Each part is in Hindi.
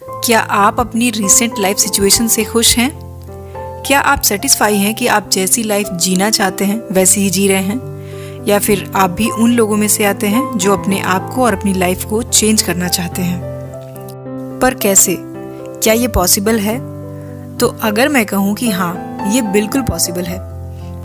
क्या आप अपनी रिसेंट लाइफ सिचुएशन से खुश हैं? क्या आप सेटिस्फाई हैं कि आप जैसी लाइफ जीना चाहते हैं वैसी ही जी रहे हैं? या फिर आप भी उन लोगों में से आते हैं जो अपने आप को और अपनी लाइफ को चेंज करना चाहते हैं? पर कैसे? क्या ये पॉसिबल है? तो अगर मैं कहूँ कि हाँ, ये बिल्कुल पॉसिबल है।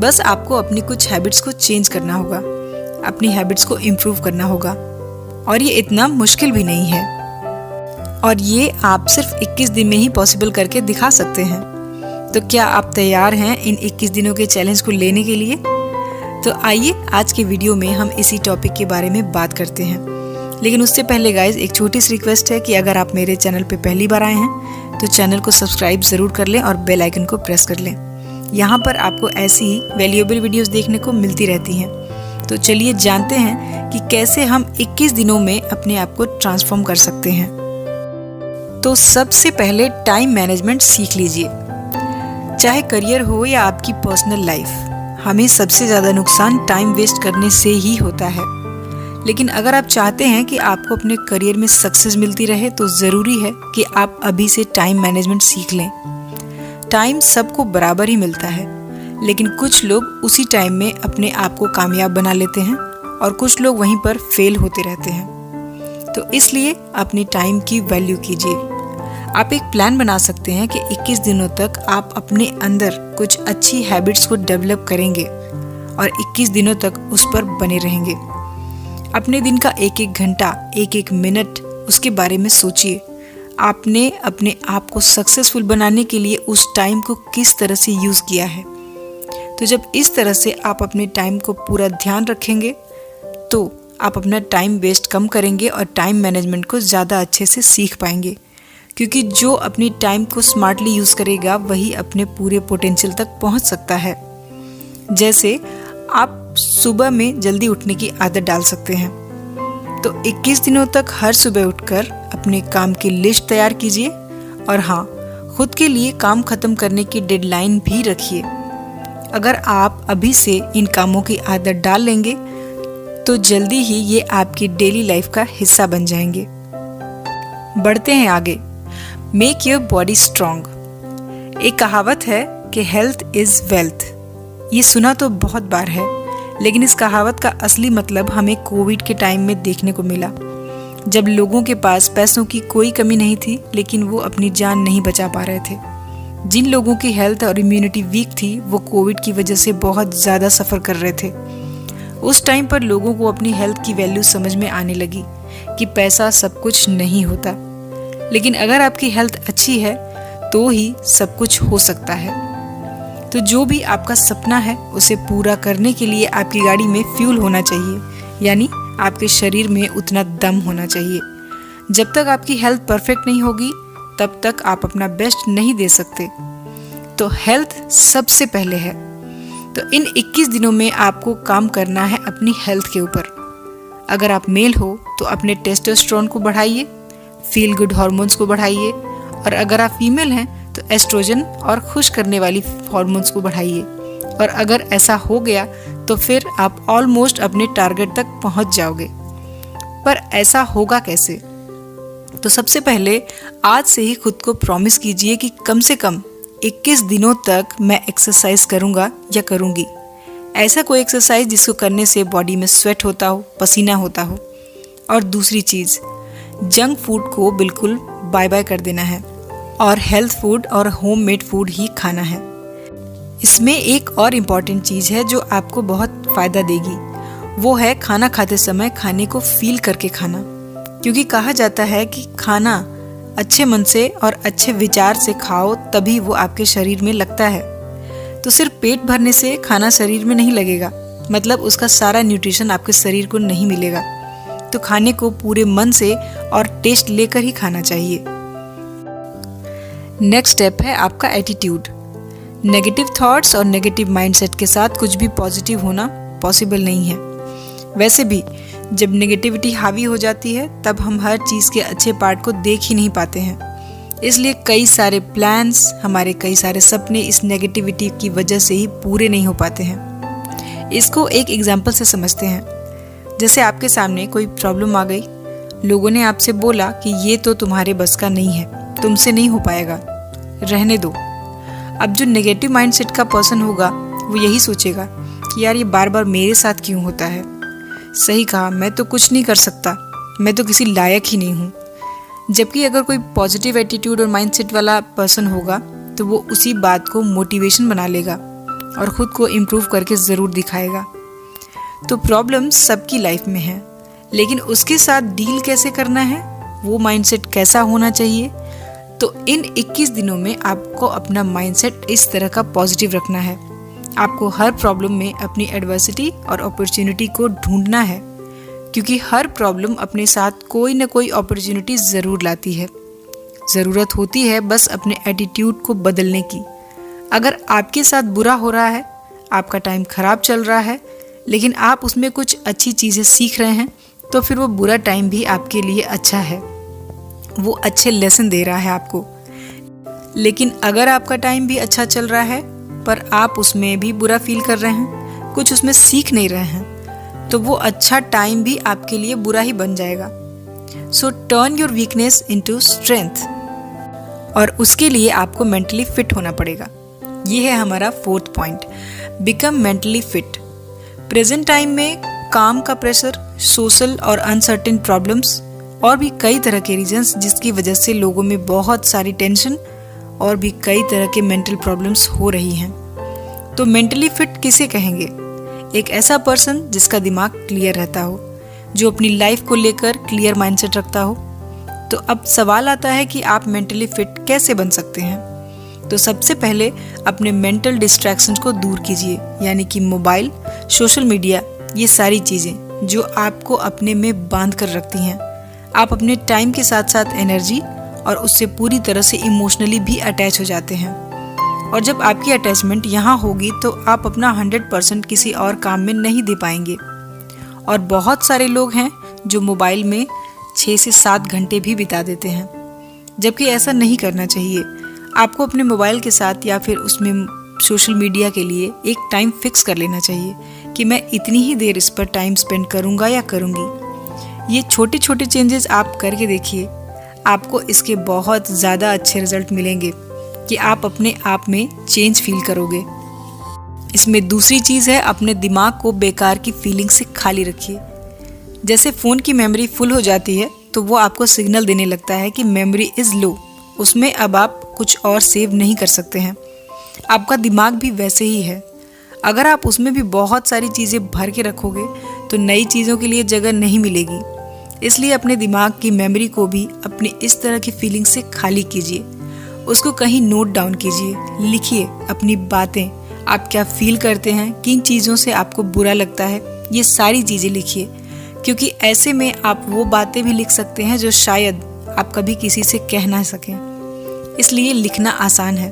बस आपको अपनी कुछ हैबिट्स को चेंज करना होगा, अपनी हैबिट्स को इम्प्रूव करना होगा, और ये इतना मुश्किल भी नहीं है। और ये आप सिर्फ 21 दिन में ही पॉसिबल करके दिखा सकते हैं। तो क्या आप तैयार हैं इन 21 दिनों के चैलेंज को लेने के लिए? तो आइए आज के वीडियो में हम इसी टॉपिक के बारे में बात करते हैं। लेकिन उससे पहले गाइज एक छोटी सी रिक्वेस्ट है कि अगर आप मेरे चैनल पे पहली बार आए हैं तो चैनल को सब्सक्राइब ज़रूर कर लें और बेल आइकन को प्रेस कर लें। यहाँ पर आपको ऐसी ही वैल्यूएबल वीडियोस देखने को मिलती रहती हैं। तो चलिए जानते हैं कि कैसे हम 21 दिनों में अपने आप को ट्रांसफॉर्म कर सकते हैं। तो सबसे पहले टाइम मैनेजमेंट सीख लीजिए। चाहे करियर हो या आपकी पर्सनल लाइफ, हमें सबसे ज़्यादा नुकसान टाइम वेस्ट करने से ही होता है। लेकिन अगर आप चाहते हैं कि आपको अपने करियर में सक्सेस मिलती रहे तो ज़रूरी है कि आप अभी से टाइम मैनेजमेंट सीख लें। टाइम सबको बराबर ही मिलता है, लेकिन कुछ लोग उसी टाइम में अपने आप को कामयाब बना लेते हैं और कुछ लोग वहीं पर फेल होते रहते हैं। तो इसलिए अपनी टाइम की वैल्यू कीजिए। आप एक प्लान बना सकते हैं कि 21 दिनों तक आप अपने अंदर कुछ अच्छी हैबिट्स को डेवलप करेंगे और 21 दिनों तक उस पर बने रहेंगे। अपने दिन का एक एक घंटा, एक एक मिनट उसके बारे में सोचिए। आपने अपने आप को सक्सेसफुल बनाने के लिए उस टाइम को किस तरह से यूज़ किया है। तो जब इस तरह से आप अपने टाइम को पूरा ध्यान रखेंगे तो आप अपना टाइम वेस्ट कम करेंगे और टाइम मैनेजमेंट को ज़्यादा अच्छे से सीख पाएंगे। क्योंकि जो अपनी टाइम को स्मार्टली यूज़ करेगा वही अपने पूरे पोटेंशियल तक पहुंच सकता है। जैसे आप सुबह में जल्दी उठने की आदत डाल सकते हैं। तो 21 दिनों तक हर सुबह उठकर अपने काम की लिस्ट तैयार कीजिए और हाँ, खुद के लिए काम खत्म करने की डेडलाइन भी रखिए। अगर आप अभी से इन कामों की आदत डाल लेंगे तो जल्दी ही ये आपकी डेली लाइफ का हिस्सा बन जाएंगे। बढ़ते हैं आगे। Make your body strong. एक कहावत है कि हेल्थ इज वेल्थ। ये सुना तो बहुत बार है, लेकिन इस कहावत का असली मतलब हमें कोविड के टाइम में देखने को मिला, जब लोगों के पास पैसों की कोई कमी नहीं थी लेकिन वो अपनी जान नहीं बचा पा रहे थे। जिन लोगों की हेल्थ और इम्यूनिटी वीक थी वो कोविड की वजह से बहुत ज़्यादा सफ़र कर रहे थे। उस टाइम पर लोगों को अपनी हेल्थ की वैल्यू समझ में आने लगी कि पैसा सब कुछ नहीं होता, लेकिन अगर आपकी हेल्थ अच्छी है तो ही सब कुछ हो सकता है। तो जो भी आपका सपना है उसे पूरा करने के लिए आपकी गाड़ी में फ्यूल होना चाहिए, यानी आपके शरीर में उतना दम होना चाहिए। जब तक आपकी हेल्थ परफेक्ट नहीं होगी तब तक आप अपना बेस्ट नहीं दे सकते। तो हेल्थ सबसे पहले है। तो इन 21 दिनों में आपको काम करना है अपनी हेल्थ के ऊपर। अगर आप मेल हो तो अपने टेस्टोस्टेरोन को बढ़ाइए, फील गुड हार्मोन्स को बढ़ाइए, और अगर आप फीमेल हैं तो एस्ट्रोजन और खुश करने वाली हार्मोन्स को बढ़ाइए। और अगर ऐसा हो गया तो फिर आप ऑलमोस्ट अपने टारगेट तक पहुंच जाओगे। पर ऐसा होगा कैसे? तो सबसे पहले आज से ही खुद को प्रॉमिस कीजिए कि कम से कम 21 दिनों तक मैं एक्सरसाइज करूंगा या करूंगी। ऐसा कोई एक्सरसाइज जिसको करने से बॉडी में स्वेट होता हो, पसीना होता हो। और दूसरी चीज़, जंक फूड को बिल्कुल बाय बाय कर देना है और हेल्थ फूड और होममेड फूड ही खाना है। इसमें एक और इम्पॉर्टेंट चीज़ है जो आपको बहुत फ़ायदा देगी, वो है खाना खाते समय खाने को फील करके खाना। क्योंकि कहा जाता है कि खाना अच्छे मन से और अच्छे विचार से खाओ तभी वो आपके शरीर में लगता है। तो सिर्फ पेट भरने से खाना शरीर में नहीं लगेगा, मतलब उसका सारा न्यूट्रिशन आपके शरीर को नहीं मिलेगा। तो खाने को पूरे मन से और टेस्ट लेकर ही खाना चाहिए। नेक्स्ट स्टेप है आपका एटीट्यूड। नेगेटिव थॉट्स और नेगेटिव माइंडसेट के साथ कुछ भी पॉजिटिव होना पॉसिबल नहीं है। वैसे भी जब नेगेटिविटी हावी हो जाती है तब हम हर चीज़ के अच्छे पार्ट को देख ही नहीं पाते हैं। इसलिए कई सारे प्लान्स, हमारे कई सारे सपने इस नेगेटिविटी की वजह से ही पूरे नहीं हो पाते हैं। इसको एक एग्जाम्पल से समझते हैं। जैसे आपके सामने कोई प्रॉब्लम आ गई लोगों ने आपसे बोला कि ये तो तुम्हारे बस का नहीं है, तुमसे नहीं हो पाएगा, रहने दो। अब जो नेगेटिव माइंडसेट का पर्सन होगा वो यही सोचेगा कि यार ये बार बार मेरे साथ क्यों होता है, सही कहा, मैं तो कुछ नहीं कर सकता, मैं तो किसी लायक ही नहीं हूँ। जबकि अगर कोई पॉजिटिव एटीट्यूड और माइंडसेट वाला पर्सन होगा तो वो उसी बात को मोटिवेशन बना लेगा और ख़ुद को इम्प्रूव करके ज़रूर दिखाएगा। तो प्रॉब्लम सबकी लाइफ में है, लेकिन उसके साथ डील कैसे करना है, वो माइंडसेट कैसा होना चाहिए। तो इन 21 दिनों में आपको अपना माइंडसेट इस तरह का पॉजिटिव रखना है। आपको हर प्रॉब्लम में अपनी एडवर्सिटी और अपॉर्चुनिटी को ढूंढना है, क्योंकि हर प्रॉब्लम अपने साथ कोई ना कोई अपॉर्चुनिटी ज़रूर लाती है। ज़रूरत होती है बस अपने एटीट्यूड को बदलने की। अगर आपके साथ बुरा हो रहा है, आपका टाइम ख़राब चल रहा है, लेकिन आप उसमें कुछ अच्छी चीज़ें सीख रहे हैं, तो फिर वो बुरा टाइम भी आपके लिए अच्छा है, वो अच्छे लेसन दे रहा है आपको। लेकिन अगर आपका टाइम भी अच्छा चल रहा है पर आप उसमें भी बुरा फील कर रहे हैं, कुछ उसमें सीख नहीं रहे हैं, तो वो अच्छा टाइम भी आपके लिए बुरा ही बन जाएगा। सो turn your weakness into strength, और उसके लिए आपको मेंटली फिट होना पड़ेगा। ये है हमारा 4th point, become mentally fit. Present time में काम का प्रेशर, सोशल और अनसर्टेन प्रॉब्लम्स और भी कई तरह के रीजंस जिसकी वजह से लोगों में बहुत सारी टेंशन और भी कई तरह के मेंटल प्रॉब्लम्स हो रही हैं। तो मेंटली फिट किसे कहेंगे? एक ऐसा पर्सन जिसका दिमाग क्लियर रहता हो, जो अपनी लाइफ को लेकर क्लियर माइंडसेट रखता हो। तो अब सवाल आता है कि आप मेंटली फिट कैसे बन सकते हैं? तो सबसे पहले अपने मेंटल डिस्ट्रैक्शंस को दूर कीजिए, यानी कि मोबाइल, सोशल मीडिया, ये सारी चीज़ें जो आपको अपने में बांध कर रखती हैं। आप अपने टाइम के साथ साथ एनर्जी और उससे पूरी तरह से इमोशनली भी अटैच हो जाते हैं। और जब आपकी अटैचमेंट यहाँ होगी तो आप अपना 100% किसी और काम में नहीं दे पाएंगे। और बहुत सारे लोग हैं जो मोबाइल में 6 से 7 घंटे भी बिता देते हैं, जबकि ऐसा नहीं करना चाहिए। आपको अपने मोबाइल के साथ या फिर उसमें सोशल मीडिया के लिए एक टाइम फिक्स कर लेना चाहिए कि मैं इतनी ही देर इस पर टाइम स्पेंड करूँगा या करूँगी। ये छोटे छोटे चेंजेस आप करके देखिए, आपको इसके बहुत ज़्यादा अच्छे रिजल्ट मिलेंगे कि आप अपने आप में चेंज फील करोगे। इसमें दूसरी चीज़ है, अपने दिमाग को बेकार की फीलिंग से खाली रखिए। जैसे फ़ोन की मेमोरी फुल हो जाती है तो वो आपको सिग्नल देने लगता है कि मेमोरी इज़ लो, उसमें अब आप कुछ और सेव नहीं कर सकते हैं। आपका दिमाग भी वैसे ही है, अगर आप उसमें भी बहुत सारी चीज़ें भर के रखोगे तो नई चीज़ों के लिए जगह नहीं मिलेगी। इसलिए अपने दिमाग की मेमोरी को भी अपनी इस तरह की फीलिंग से खाली कीजिए, उसको कहीं नोट डाउन कीजिए, लिखिए अपनी बातें, आप क्या फील करते हैं, किन चीज़ों से आपको बुरा लगता है, ये सारी चीज़ें लिखिए, क्योंकि ऐसे में आप वो बातें भी लिख सकते हैं जो शायद आप कभी किसी से कह ना सकें, इसलिए लिखना आसान है।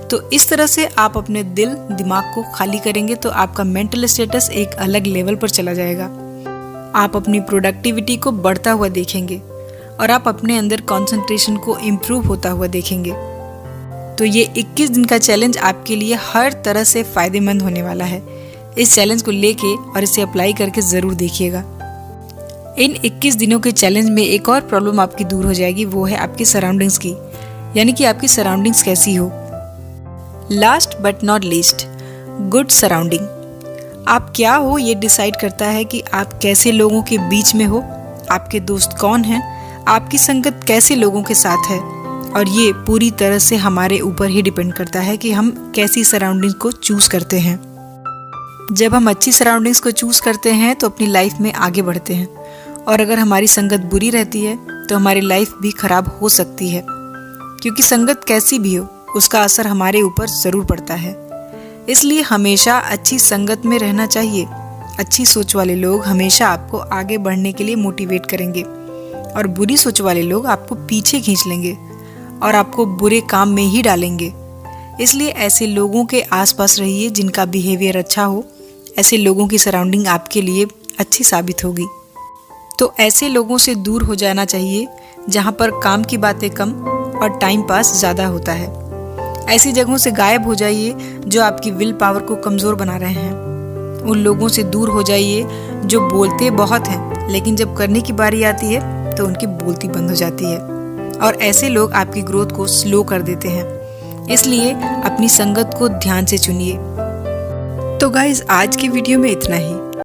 तो इस तरह से आप अपने दिल दिमाग को खाली करेंगे तो आपका मेंटल स्टेटस एक अलग लेवल पर चला जाएगा। आप अपनी प्रोडक्टिविटी को बढ़ता हुआ देखेंगे और आप अपने अंदर कंसंट्रेशन को इम्प्रूव होता हुआ देखेंगे। तो ये 21 दिन का चैलेंज आपके लिए हर तरह से फ़ायदेमंद होने वाला है। इस चैलेंज को लेके और इसे अप्लाई करके ज़रूर देखिएगा। इन 21 दिनों के चैलेंज में एक और प्रॉब्लम आपकी दूर हो जाएगी, वो है आपकी सराउंडिंग्स की, यानी कि आपकी सराउंडिंग्स कैसी हो। Last but not least, good surrounding. आप क्या हो ये डिसाइड करता है कि आप कैसे लोगों के बीच में हो, आपके दोस्त कौन हैं, आपकी संगत कैसे लोगों के साथ है, और ये पूरी तरह से हमारे ऊपर ही डिपेंड करता है कि हम कैसी सराउंडिंग्स को चूज़ करते हैं। जब हम अच्छी सराउंडिंग्स को चूज़ करते हैं तो अपनी लाइफ में आगे बढ़ते हैं, और अगर हमारी संगत बुरी रहती है तो हमारी लाइफ भी खराब हो सकती है, क्योंकि संगत कैसी भी हो उसका असर हमारे ऊपर ज़रूर पड़ता है। इसलिए हमेशा अच्छी संगत में रहना चाहिए। अच्छी सोच वाले लोग हमेशा आपको आगे बढ़ने के लिए मोटिवेट करेंगे, और बुरी सोच वाले लोग आपको पीछे खींच लेंगे और आपको बुरे काम में ही डालेंगे। इसलिए ऐसे लोगों के आसपास रहिए जिनका बिहेवियर अच्छा हो। ऐसे लोगों की सराउंडिंग आपके लिए अच्छी साबित होगी। तो ऐसे लोगों से दूर हो जाना चाहिए जहाँ पर काम की बातें कम और टाइम पास ज़्यादा होता है। ऐसी जगहों से गायब हो जाइए जो आपकी विल पावर को कमज़ोर बना रहे हैं। उन लोगों से दूर हो जाइए जो बोलते बहुत हैं लेकिन जब करने की बारी आती है तो तो उनकी बोलती बंद हो जाती है और ऐसे लोग आपकी ग्रोथ को स्लो कर देते हैं। इसलिए अपनी संगत को ध्यान से चुनिए। तो गाइस, आज की वीडियो में इतना ही।